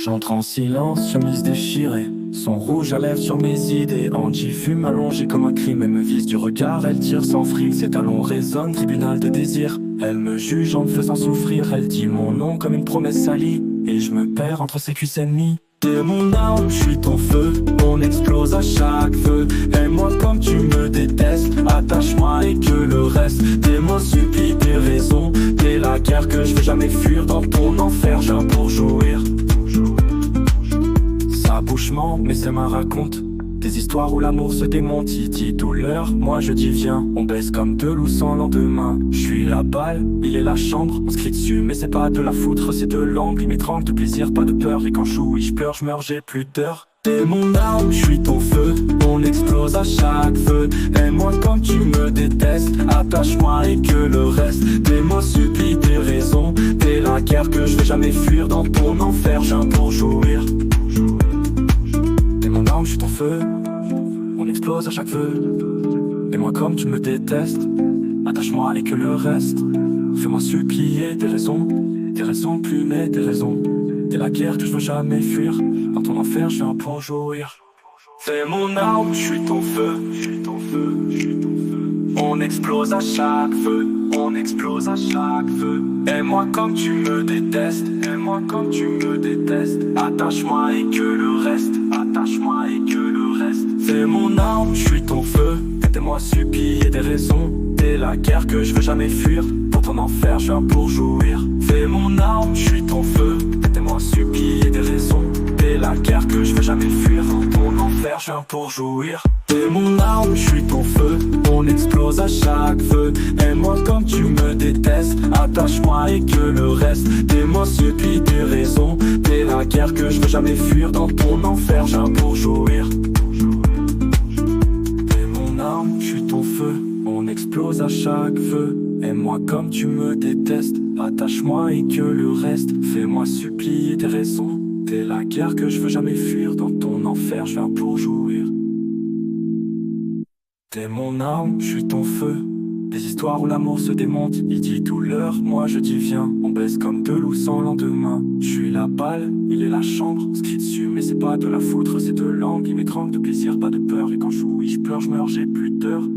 J'entre en silence, chemise déchirée, son rouge à lèvres sur mes idées. Angie fume allongée comme un crime, elle me vise du regard, elle tire sans fric. Ses talons résonnent, tribunal de désir. Elle me juge en me faisant souffrir, elle dit mon nom comme une promesse salie. Et je me perds entre ses cuisses ennemies. T'es mon arme, je suis ton feu, on explose à chaque feu. Aime-moi comme tu me détestes, attache-moi et que le reste. Tes mots supplient tes raisons, t'es la guerre que je veux jamais fuir. Dans ton enfer, j'ai un pour jouir. Ça bouche ment, mais c'est ma raconte. Des histoires où l'amour se démonte, il dit douleur, moi je dis viens. On baisse comme deux loups sans lendemain. Je suis la balle, il est la chambre. On se crie dessus, mais c'est pas de la foutre, c'est de l'angle. Il m'étrangle de plaisir, pas de peur. Et quand je joue, oui, je pleure, je meurs, j'ai plus d'heures. T'es mon arme, je suis ton feu, on explose à chaque feu. Aime-moi comme tu me détestes, attache-moi et que le reste. Tes mots supplient tes raisons, t'es la guerre que je vais jamais fuir. Dans ton enfer, j'ai un pour jouir. T'es mon arme, je suis ton feu, on explose à chaque feu. Aime-moi comme tu me détestes, attache-moi et que le reste. Fais-moi supplier tes raisons plus mais tes raisons. T'es la guerre que je veux jamais fuir. Dans ton enfer, je viens pour jouir. T'es mon arme, je suis ton feu, on explose à chaque feu, on explose à chaque feu. Aime-moi comme tu me détestes, aime-moi comme tu me détestes. Attache-moi et que le reste, attache-moi et que le reste. C'est mon arme, je suis ton feu, aide-moi supplier des raisons. T'es la guerre que je veux jamais fuir. Dans ton enfer, je viens pour jouir. Fais mon arme, je suis ton feu, aide-moi supplier des raisons. T'es la guerre que je veux jamais fuir. Dans ton enfer, je viens pour jouir. T'es mon arme, je suis ton feu, on explose à chaque feu. Aime-moi comme tu me détestes, attache-moi et que le reste. Tes mots supplient tes raisons, t'es la guerre que je veux jamais fuir. Dans ton enfer, je viens pour jouir. T'es mon arme, je suis ton feu, on explose à chaque feu. Aime-moi comme tu me détestes, attache-moi et que le reste. Fais-moi supplier tes raisons, t'es la guerre que je veux jamais fuir. Dans ton enfer, je viens pour jouir. T'es mon arme, je suis ton feu. Des histoires où l'amour se démonte, il dit douleur, moi je dis viens. On baisse comme deux loups sans lendemain. Je suis la balle, il est la chambre. On se crie dessus, mais c'est pas de la foutre, c'est de l'angle. Il m'étrangle de plaisir, pas de peur. Et quand je joue, oui, je pleure, je meurs, j'ai plus d'heures.